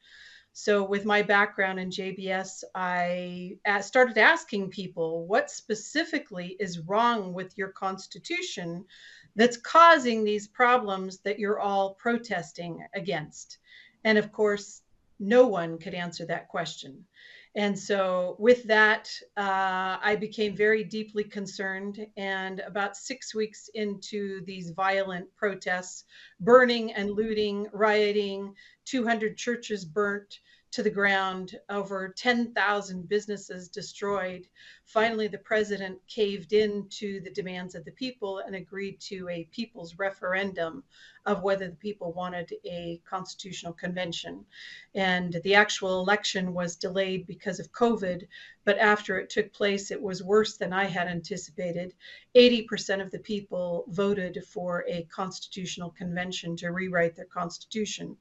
So with my background in JBS, I started asking people, what specifically is wrong with your constitution that's causing these problems that you're all protesting against? And of course, no one could answer that question. And so with that, I became very deeply concerned. And about 6 weeks into these violent protests, burning and looting, rioting, 200 churches burnt to the ground, over 10,000 businesses destroyed. Finally, the president caved in to the demands of the people and agreed to a people's referendum of whether the people wanted a constitutional convention. And the actual election was delayed because of COVID, but after it took place, it was worse than I had anticipated. 80% of the people voted for a constitutional convention to rewrite their constitution,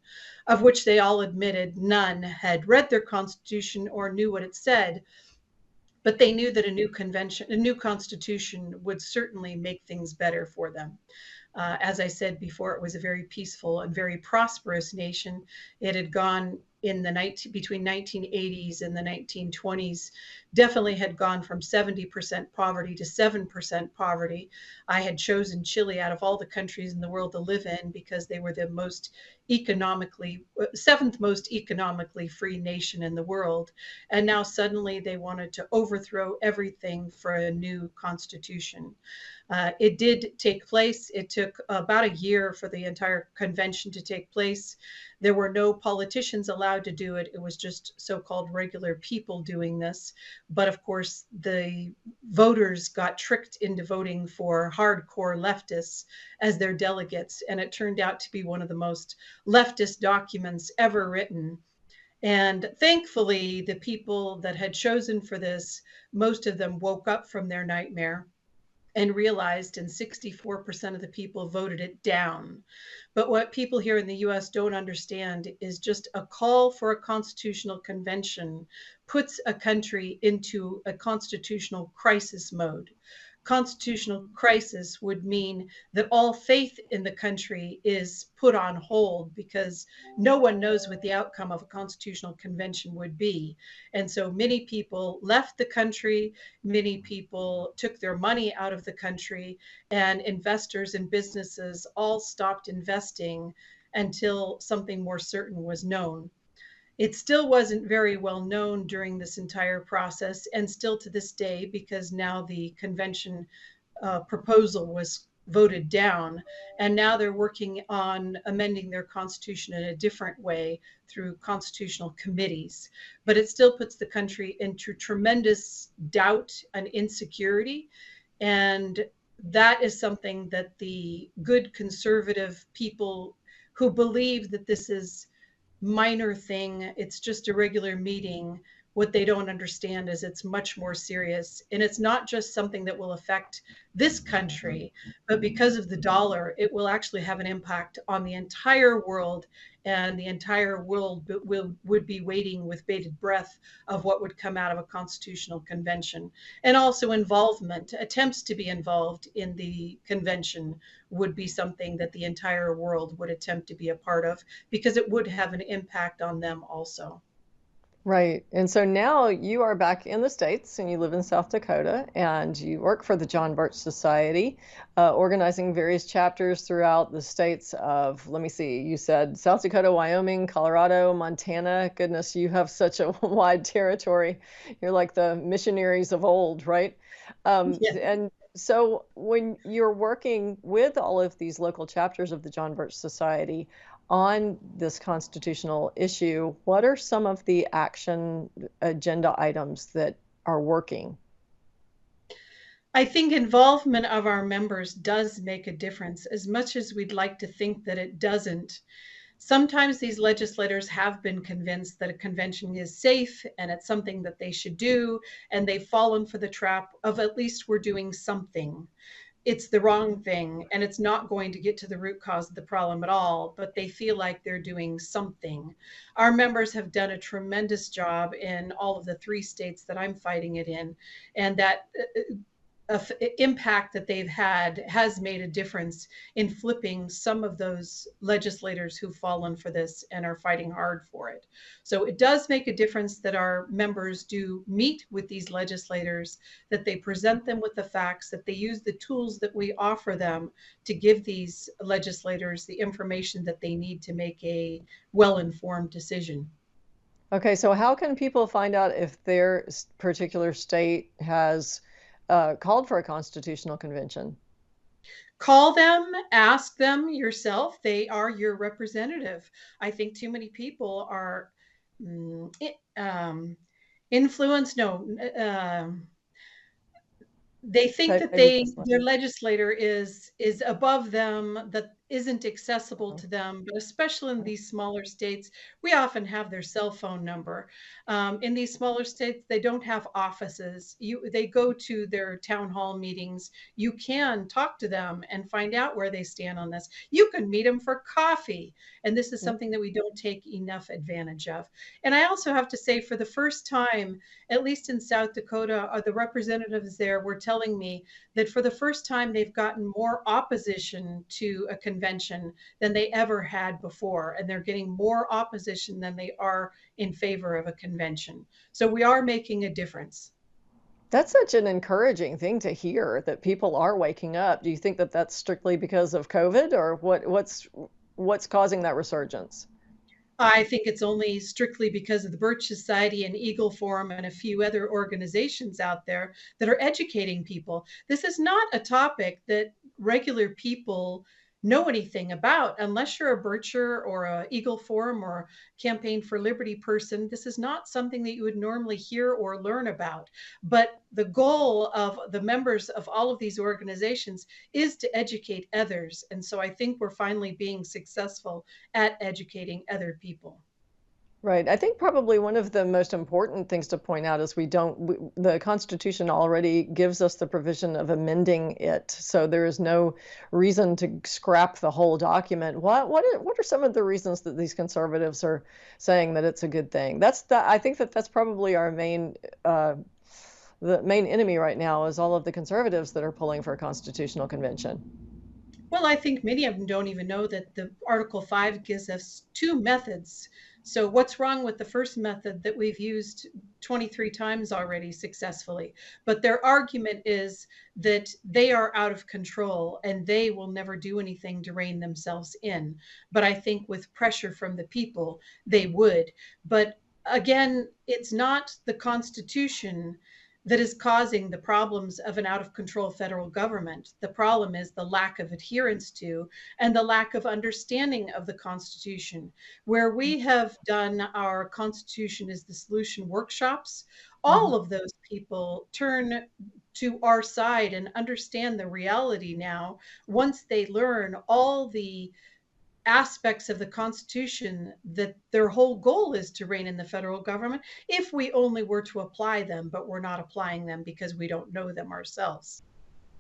of which they all admitted none had read their constitution or knew what it said. But they knew that a new constitution would certainly make things better for them. As I said before, it was a very peaceful and very prosperous nation. It had gone in the between 1980s and the 1920s definitely had gone from 70% poverty to 7% poverty. I had chosen Chile out of all the countries in the world to live in because they were the seventh most economically free nation in the world. And now suddenly they wanted to overthrow everything for a new constitution. It did take place. It took about a year for the entire convention to take place. There were no politicians allowed to do it. It was just so-called regular people doing this. But of course, the voters got tricked into voting for hardcore leftists as their delegates. And it turned out to be one of the most leftist documents ever written. And thankfully, the people that had chosen for this, most of them woke up from their nightmare and realized, and 64% of the people voted it down. But what people here in the US don't understand is just a call for a constitutional convention puts a country into a constitutional crisis mode. Constitutional crisis would mean that all faith in the country is put on hold because no one knows what the outcome of a constitutional convention would be. And so many people left the country, many people took their money out of the country, and investors and businesses all stopped investing until something more certain was known. It still wasn't very well known during this entire process, and still to this day, because now the convention proposal was voted down, and now they're working on amending their constitution in a different way through constitutional committees. But it still puts the country into tremendous doubt and insecurity, and that is something that the good conservative people who believe that this is minor thing, it's just a regular meeting, what they don't understand is it's much more serious. And it's not just something that will affect this country, but because of the dollar, it will actually have an impact on the entire world, and the entire world would be waiting with bated breath of what would come out of a constitutional convention. And also involvement, attempts to be involved in the convention would be something that the entire world would attempt to be a part of, because it would have an impact on them also. Right. And so now you are back in the States and you live in South Dakota and you work for the John Birch Society, organizing various chapters throughout the states of, let me see, you said South Dakota, Wyoming, Colorado, Montana. Goodness, you have such a wide territory. You're like the missionaries of old, right? Yeah. And so when you're working with all of these local chapters of the John Birch Society on this constitutional issue, what are some of the action agenda items that are working? I think involvement of our members does make a difference, as much as we'd like to think that it doesn't. Sometimes these legislators have been convinced that a convention is safe and it's something that they should do, and they've fallen for the trap of at least we're doing something. It's the wrong thing, and it's not going to get to the root cause of the problem at all, but they feel like they're doing something. Our members have done a tremendous job in all of the 3 states that I'm fighting it in, and that impact that they've had has made a difference in flipping some of those legislators who've fallen for this and are fighting hard for it. So it does make a difference that our members do meet with these legislators, that they present them with the facts, that they use the tools that we offer them to give these legislators the information that they need to make a well-informed decision. Okay, so how can people find out if their particular state has called for a constitutional convention? Call them, ask them yourself. They are your representative. I think too many people are influenced. They think that their legislator is above them, that isn't accessible to them. But especially in these smaller states, we often have their cell phone number. In these smaller states, they don't have offices. They go to their town hall meetings. You can talk to them and find out where they stand on this. You can meet them for coffee. And this is something that we don't take enough advantage of. And I also have to say, for the first time, at least in South Dakota, the representatives there were telling me that for the first time, they've gotten more opposition to a convention than they ever had before. And they're getting more opposition than they are in favor of a convention. So we are making a difference. That's such an encouraging thing to hear, that people are waking up. Do you think that that's strictly because of COVID, or what's causing that resurgence? I think it's only strictly because of the Birch Society and Eagle Forum and a few other organizations out there that are educating people. This is not a topic that regular people know anything about unless you're a Bircher or a Eagle Forum or a Campaign for Liberty person. This is not something that you would normally hear or learn about. But the goal of the members of all of these organizations is to educate others. And so I think we're finally being successful at educating other people. Right. I think probably one of the most important things to point out is the Constitution already gives us the provision of amending it. So there is no reason to scrap the whole document. What are some of the reasons that these conservatives are saying that it's a good thing? I think that's probably our the main enemy right now is all of the conservatives that are pulling for a constitutional convention. Well, I think many of them don't even know that the Article 5 gives us two methods. So what's wrong with the first method that we've used 23 times already successfully? But their argument is that they are out of control and they will never do anything to rein themselves in. But I think with pressure from the people, they would. But again, it's not the Constitution that is causing the problems of an out of control federal government. The problem is the lack of adherence to and the lack of understanding of the Constitution. Where we have done our Constitution is the Solution workshops, all of those people turn to our side and understand the reality now once they learn all the aspects of the Constitution, that their whole goal is to rein in the federal government if we only were to apply them, but we're not applying them because we don't know them ourselves.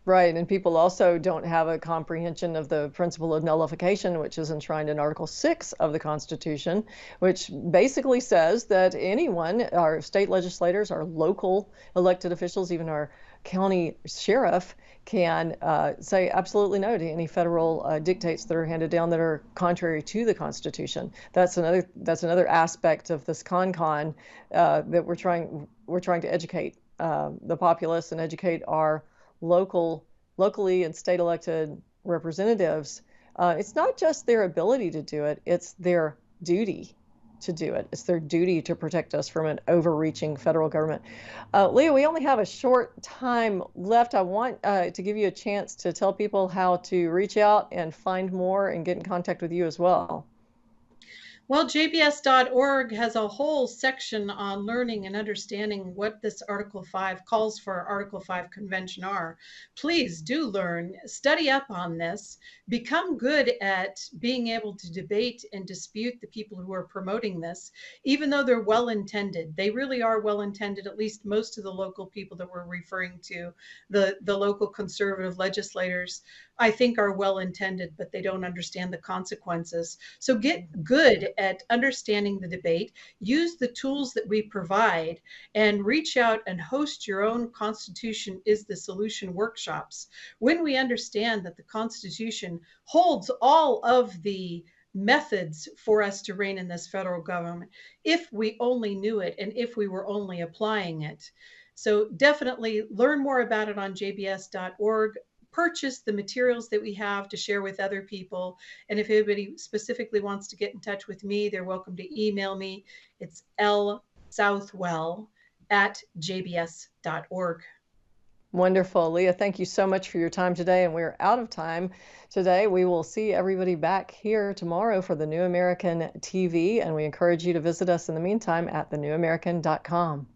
Right, and people also don't have a comprehension of the principle of nullification, which is enshrined in Article 6 of the Constitution, which basically says that anyone, our state legislators, our local elected officials, even our county sheriff, can say absolutely no to any federal dictates that are handed down that are contrary to the Constitution. That's another aspect of this con that we're trying to educate the populace and educate our locally and state elected representatives. It's not just their ability to do it, it's their duty to do it. It's their duty to protect us from an overreaching federal government. Leah, we only have a short time left. I want to give you a chance to tell people how to reach out and find more and get in contact with you as well. Well, jbs.org has a whole section on learning and understanding what this Article 5 calls for Article 5 convention are. Please do learn, study up on this, become good at being able to debate and dispute the people who are promoting this, even though they're well-intended. They really are well-intended, at least most of the local people that we're referring to, the local conservative legislators, I think are well-intended, but they don't understand the consequences. So get good at understanding the debate, use the tools that we provide, and reach out and host your own Constitution is the Solution workshops. When we understand that the Constitution holds all of the methods for us to rein in this federal government, if we only knew it and if we were only applying it. So definitely learn more about it on jbs.org. Purchase the materials that we have to share with other people. And if anybody specifically wants to get in touch with me, they're welcome to email me. It's lsouthwell@jbs.org. Wonderful. Leah, thank you so much for your time today. And we're out of time today. We will see everybody back here tomorrow for the New American TV. And we encourage you to visit us in the meantime at thenewamerican.com.